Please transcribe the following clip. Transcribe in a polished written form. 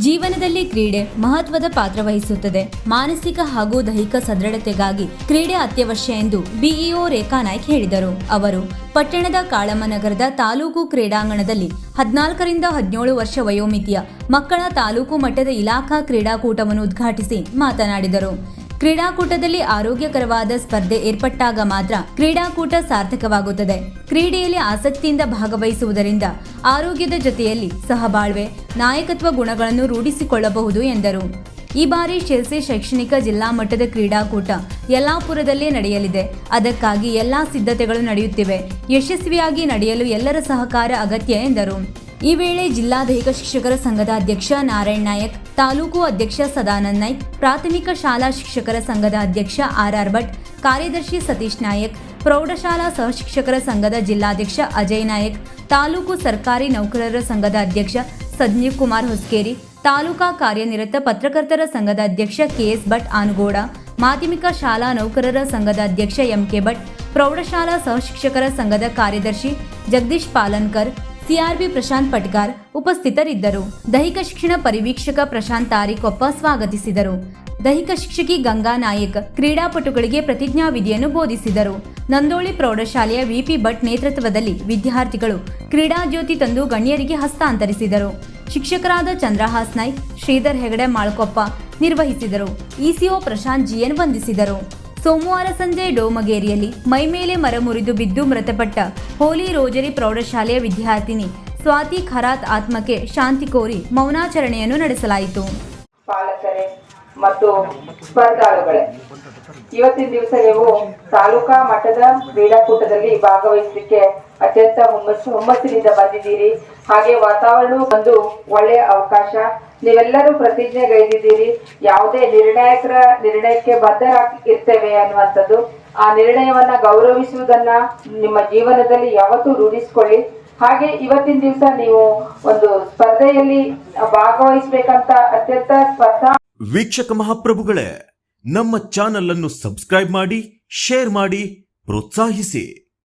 ಜೀವನದಲ್ಲಿ ಕ್ರೀಡೆ ಮಹತ್ವದ ಪಾತ್ರ ವಹಿಸುತ್ತದೆ. ಮಾನಸಿಕ ಹಾಗೂ ದೈಹಿಕ ಸದೃಢತೆಗಾಗಿ ಕ್ರೀಡೆ ಅತ್ಯವಶ್ಯ ಎಂದು ಬಿಇಒ ರೇಖಾ ನಾಯ್ಕ್ ಹೇಳಿದರು. ಅವರು ಪಟ್ಟಣದ ಕಾಳಮ್ಮನಗರದ ತಾಲೂಕು ಕ್ರೀಡಾಂಗಣದಲ್ಲಿ 14ರಿಂದ 17 ವರ್ಷ ವಯೋಮಿತಿಯ ಮಕ್ಕಳ ತಾಲೂಕು ಮಟ್ಟದ ಇಲಾಖಾ ಕ್ರೀಡಾಕೂಟವನ್ನು ಉದ್ಘಾಟಿಸಿ ಮಾತನಾಡಿದರು. ಕ್ರೀಡಾಕೂಟದಲ್ಲಿ ಆರೋಗ್ಯಕರವಾದ ಸ್ಪರ್ಧೆ ಏರ್ಪಟ್ಟಾಗ ಮಾತ್ರ ಕ್ರೀಡಾಕೂಟ ಸಾರ್ಥಕವಾಗುತ್ತದೆ. ಕ್ರೀಡೆಯಲ್ಲಿ ಆಸಕ್ತಿಯಿಂದ ಭಾಗವಹಿಸುವುದರಿಂದ ಆರೋಗ್ಯದ ಜೊತೆಯಲ್ಲಿ ಸಹಬಾಳ್ವೆ, ನಾಯಕತ್ವ ಗುಣಗಳನ್ನು ರೂಢಿಸಿಕೊಳ್ಳಬಹುದು ಎಂದರು. ಈ ಬಾರಿ ಶಿರಸಿ ಶೈಕ್ಷಣಿಕ ಜಿಲ್ಲಾ ಮಟ್ಟದ ಕ್ರೀಡಾಕೂಟ ಯಲ್ಲಾಪುರದಲ್ಲಿ ನಡೆಯಲಿದೆ. ಅದಕ್ಕಾಗಿ ಎಲ್ಲಾ ಸಿದ್ಧತೆಗಳು ನಡೆಯುತ್ತಿವೆ. ಯಶಸ್ವಿಯಾಗಿ ನಡೆಯಲು ಎಲ್ಲರ ಸಹಕಾರ ಅಗತ್ಯ ಎಂದರು. ಈ ವೇಳೆ ಜಿಲ್ಲಾ ದೈಹಿಕ ಶಿಕ್ಷಕರ ಸಂಘದ ಅಧ್ಯಕ್ಷ ನಾರಾಯಣ್ ನಾಯಕ್, ತಾಲೂಕು ಅಧ್ಯಕ್ಷ ಸದಾನಂದ್ ನಾಯ್ಕ್, ಪ್ರಾಥಮಿಕ ಶಾಲಾ ಶಿಕ್ಷಕರ ಸಂಘದ ಅಧ್ಯಕ್ಷ ಆರ್ ಭಟ್, ಕಾರ್ಯದರ್ಶಿ ಸತೀಶ್ ನಾಯಕ್, ಪ್ರೌಢಶಾಲಾ ಸಹಶಿಕ್ಷಕರ ಸಂಘದ ಜಿಲ್ಲಾಧ್ಯಕ್ಷ ಅಜಯ್ ನಾಯಕ್, ತಾಲೂಕು ಸರ್ಕಾರಿ ನೌಕರರ ಸಂಘದ ಅಧ್ಯಕ್ಷ ಸಂಜೀವ್ ಕುಮಾರ್ ಹೊಸ್ಕೇರಿ, ತಾಲೂಕಾ ಕಾರ್ಯನಿರತ ಪತ್ರಕರ್ತರ ಸಂಘದ ಅಧ್ಯಕ್ಷ ಕೆಎಸ್ ಭಟ್ ಆನುಗೋಡ, ಮಾಧ್ಯಮಿಕ ಶಾಲಾ ನೌಕರರ ಸಂಘದ ಅಧ್ಯಕ್ಷ ಎಂಕೆ ಭಟ್, ಪ್ರೌಢಶಾಲಾ ಸಹಶಿಕ್ಷಕರ ಸಂಘದ ಕಾರ್ಯದರ್ಶಿ ಜಗದೀಶ್ ಪಾಲನ್ಕರ್, ಸಿಆರ್ಬಿ ಪ್ರಶಾಂತ್ ಪಟ್ಗಾರ್ ಉಪಸ್ಥಿತರಿದ್ದರು. ದೈಹಿಕ ಶಿಕ್ಷಣ ಪರಿವೀಕ್ಷಕ ಪ್ರಶಾಂತ್ ತಾರಿಕೊಪ್ಪ ಸ್ವಾಗತಿಸಿದರು. ದೈಹಿಕ ಶಿಕ್ಷಕಿ ಗಂಗಾ ನಾಯಕ್ ಕ್ರೀಡಾಪಟುಗಳಿಗೆ ಪ್ರತಿಜ್ಞಾವಿಧಿಯನ್ನು ಬೋಧಿಸಿದರು. ನಂದೋಳಿ ಪ್ರೌಢಶಾಲೆಯ ವಿಪಿ ಭಟ್ ನೇತೃತ್ವದಲ್ಲಿ ವಿದ್ಯಾರ್ಥಿಗಳು ಕ್ರೀಡಾ ಜ್ಯೋತಿ ತಂದು ಗಣ್ಯರಿಗೆ ಹಸ್ತಾಂತರಿಸಿದರು. ಶಿಕ್ಷಕರಾದ ಚಂದ್ರಹಾಸ್ ನಾಯ್ಕ್, ಶ್ರೀಧರ್ ಹೆಗಡೆ ಮಾಳ್ಕೊಪ್ಪ ನಿರ್ವಹಿಸಿದರು. ಇಸಿಒ ಪ್ರಶಾಂತ್ ಜಿಎನ್ ವಂದಿಸಿದರು. ಸೋಮವಾರ ಸಂಜೆ ಡೋಮಗೇರಿಯಲ್ಲಿ ಮೈಮೇಲೆ ಮರ ಮುರಿದು ಬಿದ್ದು ಮೃತಪಟ್ಟ ಹೋಲಿ ರೋಜರಿ ಪ್ರೌಢಶಾಲೆಯ ವಿದ್ಯಾರ್ಥಿನಿ ಸ್ವಾತಿ ಖರಾತ್ ಆತ್ಮಕ್ಕೆ ಶಾಂತಿ ಕೋರಿ ಮೌನಾಚರಣೆಯನ್ನು ನಡೆಸಲಾಯಿತು. ಪಾಲಕರೇ ಮತ್ತು ಸ್ಪರ್ಧಾಳುಗಳೇ, ಇವತ್ತಿನ ದಿವಸ ನೀವು ತಾಲೂಕಾ ಮಟ್ಟದ ಕ್ರೀಡಾಕೂಟದಲ್ಲಿ ಭಾಗವಹಿಸಲಿಕ್ಕೆ ಅತ್ಯಂತ ಹುಮ್ಮಸ್ಸಿನಿಂದ ಬಂದಿದ್ದೀರಿ. ಹಾಗೆ ವಾತಾವರಣ ಒಂದು ಒಳ್ಳೆಯ ಅವಕಾಶ. ನೀವೆಲ್ಲರೂ ಪ್ರತಿಜ್ಞೆಗೈದಿದ್ದೀರಿ. ಯಾವುದೇ ನಿರ್ಣಯಕ್ಕೆ ಬದ್ಧರಾಗಿರ್ತೇವೆ ಅನ್ನುವಂಥದ್ದು. ಆ ನಿರ್ಣಯವನ್ನ ಗೌರವಿಸುವುದನ್ನ ನಿಮ್ಮ ಜೀವನದಲ್ಲಿ ಯಾವತ್ತೂ ರೂಢಿಸಿಕೊಳ್ಳಿ. ಹಾಗೆ ಇವತ್ತಿನ ದಿವಸ ನೀವು ಒಂದು ಸ್ಪರ್ಧೆಯಲ್ಲಿ ಭಾಗವಹಿಸಬೇಕಂತ ಅತ್ಯಂತ ಸ್ಪರ್ಧಾ ವೀಕ್ಷಕ ಮಹಾಪ್ರಭುಗಳೇ, ನಮ್ಮ ಚಾನೆಲ್ ಅನ್ನು ಸಬ್ಸ್ಕ್ರೈಬ್ ಮಾಡಿ, ಶೇರ್ ಮಾಡಿ, ಪ್ರೋತ್ಸಾಹಿಸಿ.